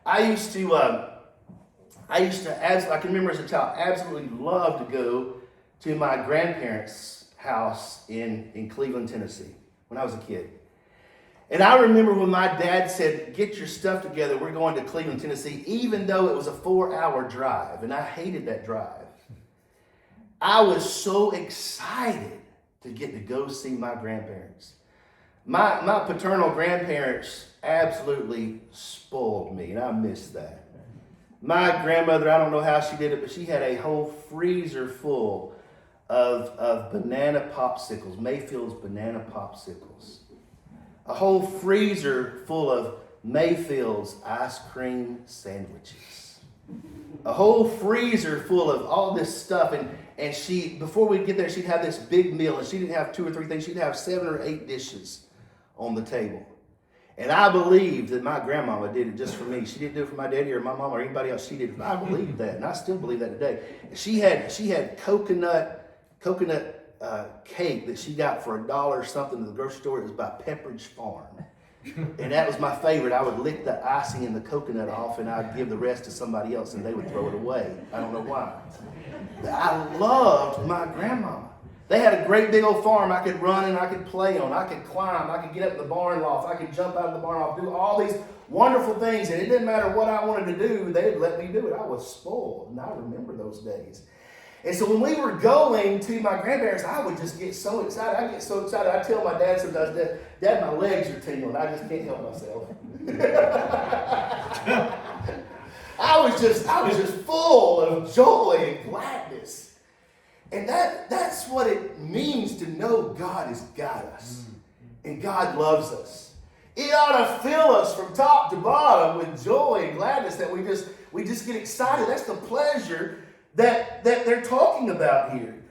I used to, I can remember as a child, absolutely love to go to my grandparents' house in Cleveland, Tennessee, when I was a kid. And I remember when my dad said, get your stuff together, we're going to Cleveland, Tennessee, even though it was a 4-hour drive, and I hated that drive. I was so excited to get to go see my grandparents. My paternal grandparents absolutely spoiled me, and I miss that. My grandmother, I don't know how she did it, but she had a whole freezer full of banana popsicles, Mayfield's banana popsicles. A whole freezer full of Mayfield's ice cream sandwiches. A whole freezer full of all this stuff. And she, before we'd get there, she'd have this big meal, and she didn't have 2 or 3 things. She'd have 7 or 8 dishes on the table. And I believe that my grandmama did it just for me. She didn't do it for my daddy or my mom or anybody else. She did it. I believe that, and I still believe that today. She had coconut cake that she got for $1 or something at the grocery store. It was by Pepperidge Farm. And that was my favorite. I would lick the icing and the coconut off, and I'd give the rest to somebody else, and they would throw it away. I don't know why. But I loved my grandmama. They had a great big old farm I could run and I could play on. I could climb. I could get up in the barn loft. I could jump out of the barn loft, do all these wonderful things. And it didn't matter what I wanted to do. They'd let me do it. I was spoiled, and I remember those days. And so when we were going to my grandparents, I would just get so excited. I get so excited. I tell my dad sometimes, Dad, my legs are tingling. I just can't help myself. I was just full of joy and gladness. And that's what it means to know God has got us. And God loves us. It ought to fill us from top to bottom with joy and gladness that we just get excited. That's the pleasure that they're talking about here.